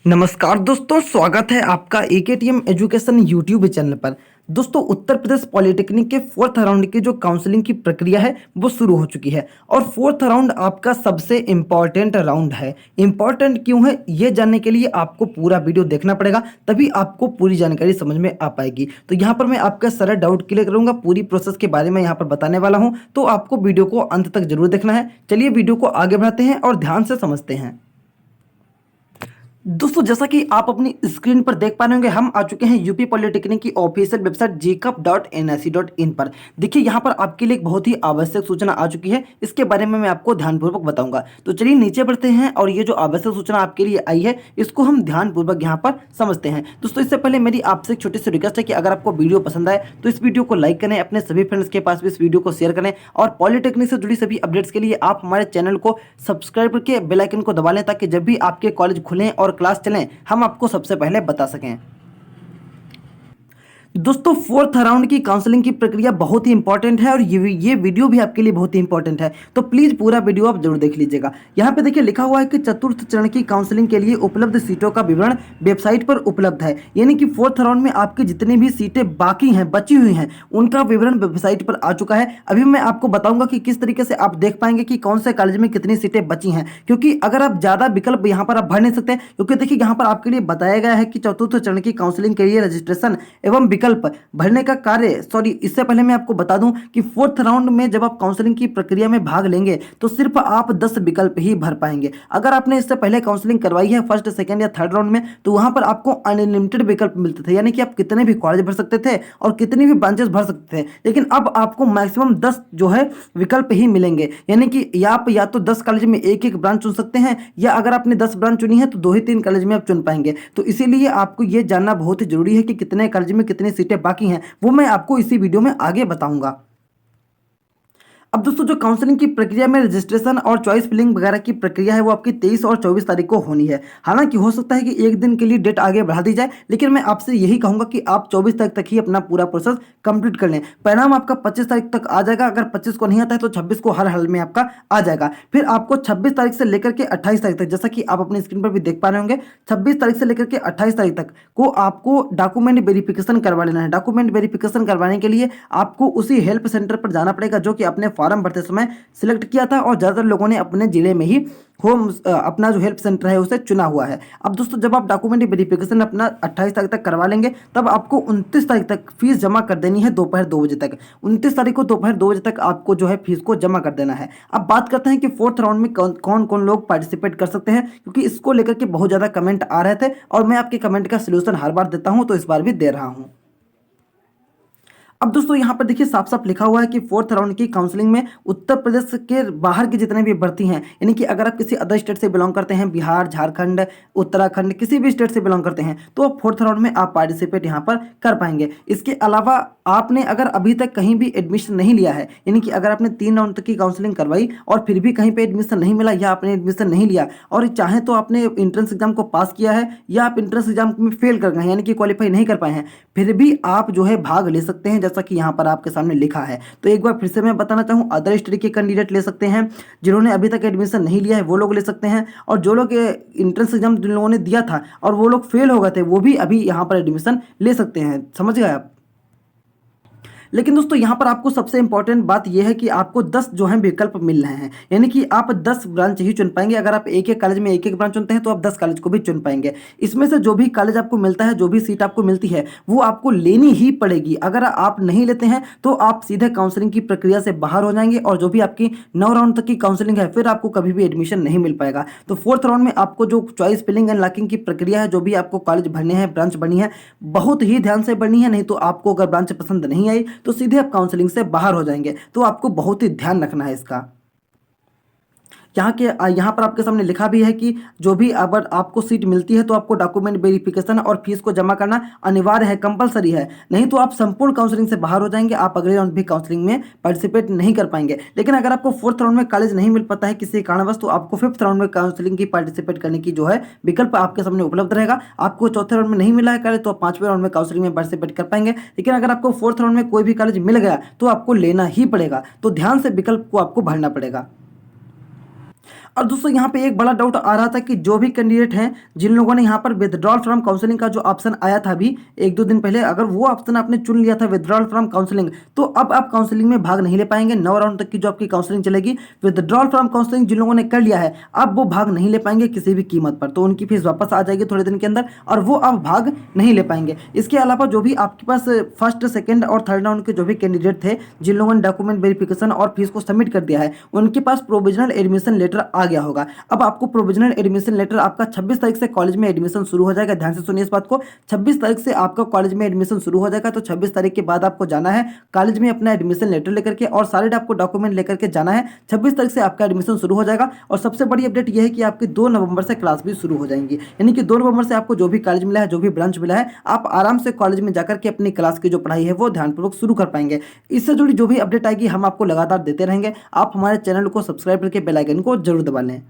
नमस्कार दोस्तों, स्वागत है आपका एकेटीएम एजुकेशन यूट्यूब चैनल पर। दोस्तों, उत्तर प्रदेश पॉलिटेक्निक के फोर्थ राउंड की जो काउंसलिंग की प्रक्रिया है वो शुरू हो चुकी है और फोर्थ राउंड आपका सबसे इम्पॉर्टेंट राउंड है। इम्पॉर्टेंट क्यों है ये जानने के लिए आपको पूरा वीडियो देखना पड़ेगा, तभी आपको पूरी जानकारी समझ में आ पाएगी। तो यहाँ पर मैं आपका सारा डाउट क्लियर करूंगा, पूरी प्रोसेस के बारे में यहाँ पर बताने वाला हूँ, तो आपको वीडियो को अंत तक जरूर देखना है। चलिए वीडियो को आगे बढ़ाते हैं और ध्यान से समझते हैं। दोस्तों, जैसा कि आप अपनी स्क्रीन पर देख पा रहे होंगे, हम आ चुके हैं यूपी पॉलिटेक्निक की ऑफिशियल वेबसाइट jcup.nic.in पर। देखिए, यहाँ पर आपके लिए एक बहुत ही आवश्यक सूचना आ चुकी है, इसके बारे में मैं आपको ध्यानपूर्वक बताऊंगा। तो चलिए नीचे बढ़ते हैं और ये जो आवश्यक सूचना आपके लिए आई है इसको हम ध्यानपूर्वक यहाँ पर समझते हैं। दोस्तों, इससे पहले मेरी आपसे एक छोटी सी रिक्वेस्ट है कि अगर आपको वीडियो पसंद आए तो इस वीडियो को लाइक करें, अपने सभी फ्रेंड्स के पास भी इस वीडियो को शेयर करें और पॉलिटेक्निक से जुड़ी सभी अपडेट्स के लिए आप हमारे चैनल को सब्सक्राइब करके बेल आइकन को दबा लें, ताकि जब भी आपके कॉलेज खुलें और क्लास चलें हम आपको सबसे पहले बता सकें। दोस्तों, फोर्थ राउंड की काउंसलिंग की प्रक्रिया बहुत ही इंपॉर्टेंट है और ये वीडियो भी आपके लिए बहुत ही इंपॉर्टेंट है, तो प्लीज पूरा वीडियो आप जरूर देख लीजिएगा। यहाँ पे देखिए लिखा हुआ है कि चतुर्थ चरण की काउंसलिंग के लिए उपलब्ध सीटों का विवरण वेबसाइट पर उपलब्ध है। यानी कि फोर्थ राउंड में आपकी जितनी भी सीटें बाकी हैं, बची हुई हैं, उनका विवरण वेबसाइट पर आ चुका है। अभी मैं आपको बताऊंगा कि किस तरीके से आप देख पाएंगे कि कौन से कॉलेज में कितनी सीटें बची हैं, क्योंकि अगर आप ज्यादा विकल्प यहाँ पर आप भर नहीं सकते, क्योंकि देखिए यहाँ पर आपके लिए बताया गया है कि चतुर्थ चरण की काउंसलिंग के लिए रजिस्ट्रेशन एवं विकल्प भरने का कार्य इससे पहले मैं आपको बता दूं कि फोर्थ राउंड में जब आप काउंसलिंग की प्रक्रिया में भाग लेंगे तो सिर्फ आप 10 विकल्प ही भर पाएंगे। अगर आपने इससे पहले काउंसलिंग करवाई है फर्स्ट, सेकंड या थर्ड राउंड में, तो वहां पर आपको अनलिमिटेड विकल्प मिलते थे, यानी कि आप कितने भी कॉलेज भर सकते थे और कितनी भी ब्रांचेस भर सकते थे। लेकिन अब आपको मैक्सिमम 10 जो है विकल्प ही मिलेंगे, यानी कि आप या तो 10 कॉलेज में एक एक ब्रांच चुन सकते हैं, या अगर आपने 10 ब्रांच चुनी है तो 2 ही 3 कॉलेज में आप चुन पाएंगे। तो इसीलिए आपको यह जानना बहुत ही जरूरी है कि कितने कॉलेज में कितनी सीटें बाकी हैं, वो मैं आपको इसी वीडियो में आगे बताऊंगा। अब दोस्तों, जो काउंसलिंग की प्रक्रिया में रजिस्ट्रेशन और चॉइस फिलिंग वगैरह की प्रक्रिया है वो आपकी 23 और 24 तारीख को होनी है। हालांकि हो सकता है कि एक दिन के लिए डेट आगे बढ़ा दी जाए, लेकिन मैं आपसे यही कहूंगा कि आप 24 तारीख तक ही अपना पूरा प्रोसेस कंप्लीट कर लें। परिणाम आपका 25 तारीख तक आ जाएगा। अगर 25 को नहीं आता है तो 26 को हर हाल में आपका आ जाएगा। फिर आपको 26 तारीख से लेकर के 28 तारीख तक, जैसा कि आप अपनी स्क्रीन पर भी देख पा रहे होंगे, 26 तारीख से लेकर के 28 तारीख तक को आपको डॉक्यूमेंट वेरिफिकेशन करवा लेना है। डॉक्यूमेंट वेरिफिकेशन करवाने के लिए आपको उसी हेल्प सेंटर पर जाना पड़ेगा जो कि अपने फॉर्म भरते समय सिलेक्ट किया था, और ज्यादातर लोगों ने अपने जिले में ही होम अपना जो हेल्प सेंटर है उसे चुना हुआ है। अब दोस्तों, जब आप डॉक्यूमेंट वेरिफिकेशन अपना 28 तारीख तक करवा लेंगे, तब आपको 29 तारीख तक फीस जमा कर देनी है दोपहर 2 बजे तक। 29 तारीख को दोपहर 2 बजे तक आपको जो है फीस को जमा कर देना है। अब बात करते हैं कि फोर्थ राउंड में कौन कौन लोग पार्टिसिपेट कर सकते हैं, क्योंकि इसको लेकर के बहुत ज्यादा कमेंट आ रहे थे और मैं आपके कमेंट का सोल्यूशन हर बार देता हूं, तो इस बार भी दे रहा हूं। अब दोस्तों, यहाँ पर देखिए साफ साफ लिखा हुआ है कि फोर्थ राउंड की काउंसलिंग में उत्तर प्रदेश के बाहर के जितने भी भर्ती हैं, यानी कि अगर आप किसी अदर स्टेट से बिलोंग करते हैं, बिहार, झारखंड, उत्तराखंड, किसी भी स्टेट से बिलोंग करते हैं, तो आप फोर्थ राउंड में आप पार्टिसिपेट यहाँ पर कर पाएंगे। इसके अलावा आपने अगर अभी तक कहीं भी एडमिशन नहीं लिया है, यानी कि अगर आपने 3 राउंड तक की काउंसलिंग करवाई और फिर भी कहीं पे एडमिशन नहीं मिला, या आपने एडमिशन नहीं लिया और चाहे तो आपने इंट्रेंस एग्जाम को पास किया है या आप इंट्रेंस एग्जाम में फेल कर गए हैं, यानी कि क्वालिफाई नहीं कर पाए हैं, फिर भी आप जो है भाग ले सकते हैं, जैसा कि यहाँ पर आपके सामने लिखा है। तो एक बार फिर से मैं बताना चाहूँ, अदर स्टेट के कैंडिडेट ले सकते हैं, जिन्होंने अभी तक एडमिशन नहीं लिया है वो लोग ले सकते हैं, और जो लोग इंट्रेंस एग्जाम जिन लोगों ने दिया था और वो लोग फेल हो गए थे, वो भी अभी यहाँ पर एडमिशन ले सकते हैं। समझ गए आप? लेकिन दोस्तों, यहाँ पर आपको सबसे इंपॉर्टेंट बात यह है कि आपको 10 जो है विकल्प मिल रहे हैं, यानी कि आप 10 ब्रांच ही चुन पाएंगे। अगर आप एक एक कॉलेज में एक एक ब्रांच चुनते हैं तो आप 10 कॉलेज को भी चुन पाएंगे। इसमें से जो भी कॉलेज आपको मिलता है, जो भी सीट आपको मिलती है, वो आपको लेनी ही पड़ेगी। अगर आप नहीं लेते हैं तो आप सीधे काउंसलिंग की प्रक्रिया से बाहर हो जाएंगे, और जो भी आपकी 9 राउंड तक की काउंसलिंग है फिर आपको कभी भी एडमिशन नहीं मिल पाएगा। तो फोर्थ राउंड में आपको जो चॉइस फिलिंग एंड लॉकिंग की प्रक्रिया है, जो भी आपको कॉलेज भरने हैं, ब्रांच बनी है, बहुत ही ध्यान से भरनी है, नहीं तो आपको अगर ब्रांच पसंद नहीं आई तो सीधे आप काउंसलिंग से बाहर हो जाएंगे। तो आपको बहुत ही ध्यान रखना है इसका। यहाँ पर आपके सामने लिखा भी है कि जो भी अगर आपको सीट मिलती है तो आपको डॉक्यूमेंट वेरिफिकेशन और फीस को जमा करना अनिवार्य है, कंपलसरी है, नहीं तो आप संपूर्ण काउंसलिंग से बाहर हो जाएंगे। आप अगले राउंड भी काउंसलिंग में पार्टिसिपेट नहीं कर पाएंगे। लेकिन अगर आपको फोर्थ राउंड में कॉलेज नहीं मिल पाता है किसी कारणवश, तो आपको फिफ्थ राउंड में काउंसलिंग की पार्टिसिपेट करने की जो है विकल्प आपके सामने उपलब्ध रहेगा। आपको चौथे राउंड में नहीं मिला है कॉलेज तो आप 5वें राउंड में काउंसलिंग में पार्टिसिपेट कर पाएंगे। लेकिन अगर आपको फोर्थ राउंड में कोई भी कॉलेज मिल गया तो आपको लेना ही पड़ेगा। तो ध्यान से विकल्प को आपको भरना पड़ेगा। और दोस्तों यहाँ पे एक बड़ा डाउट आ रहा था कि जो भी कैंडिडेट हैं जिन लोगों ने यहाँ पर विदड्रॉल फ्रॉम काउंसलिंग का जो ऑप्शन आया था अभी एक दो दिन पहले, अगर वो ऑप्शन आपने चुन लिया था विदड्रॉल फ्रॉम काउंसलिंग, तो अब आप काउंसलिंग में भाग नहीं ले पाएंगे। 9 राउंड तक की जो आपकी काउंसलिंग चलेगी, विदड्रॉल फ्रॉम काउंसलिंग जिन लोगों ने कर लिया है अब वो भाग नहीं ले पाएंगे किसी भी कीमत पर, तो उनकी फीस वापस आ जाएगी थोड़े दिन के अंदर और वो अब भाग नहीं ले पाएंगे। इसके अलावा जो भी आपके पास फर्स्ट सेकंड और थर्ड राउंड के जो भी कैंडिडेट थे जिन लोगों ने डॉक्यूमेंट वेरिफिकेशन और फीस को सबमिट कर दिया है, उनके पास प्रोविजनल एडमिशन लेटर आ गया होगा। अब आपको प्रोविजनल एडमिशन लेटर आपका 26 तारीख से कॉलेज में एडमिशन शुरू हो जाएगा। ध्यान से सुनिए इस बात को, 26 तारीख से आपका कॉलेज में एडमिशन शुरू हो जाएगा। तो 26 तारीख के बाद आपको जाना है कॉलेज में अपना एडमिशन लेटर लेकर के और सारे आपको डॉक्यूमेंट लेकर के जाना है। 26 तारीख से आपका एडमिशन शुरू हो जाएगा और सबसे बड़ी अपडेट यह है कि आपकी 2 नवंबर से क्लास भी शुरू हो जाएंगी, यानी कि 2 नवंबर से आपको जो भी कॉलेज मिला है, जो भी ब्रांच मिला है, आप आराम से कॉलेज में जाकर के अपनी क्लास की जो पढ़ाई है वो ध्यानपूर्वक शुरू कर पाएंगे। इससे जुड़ी जो भी अपडेट आएगी हम आपको लगातार देते रहेंगे। आप हमारे चैनल को सब्सक्राइब करके बेल आइकन को जरूर दबा लें।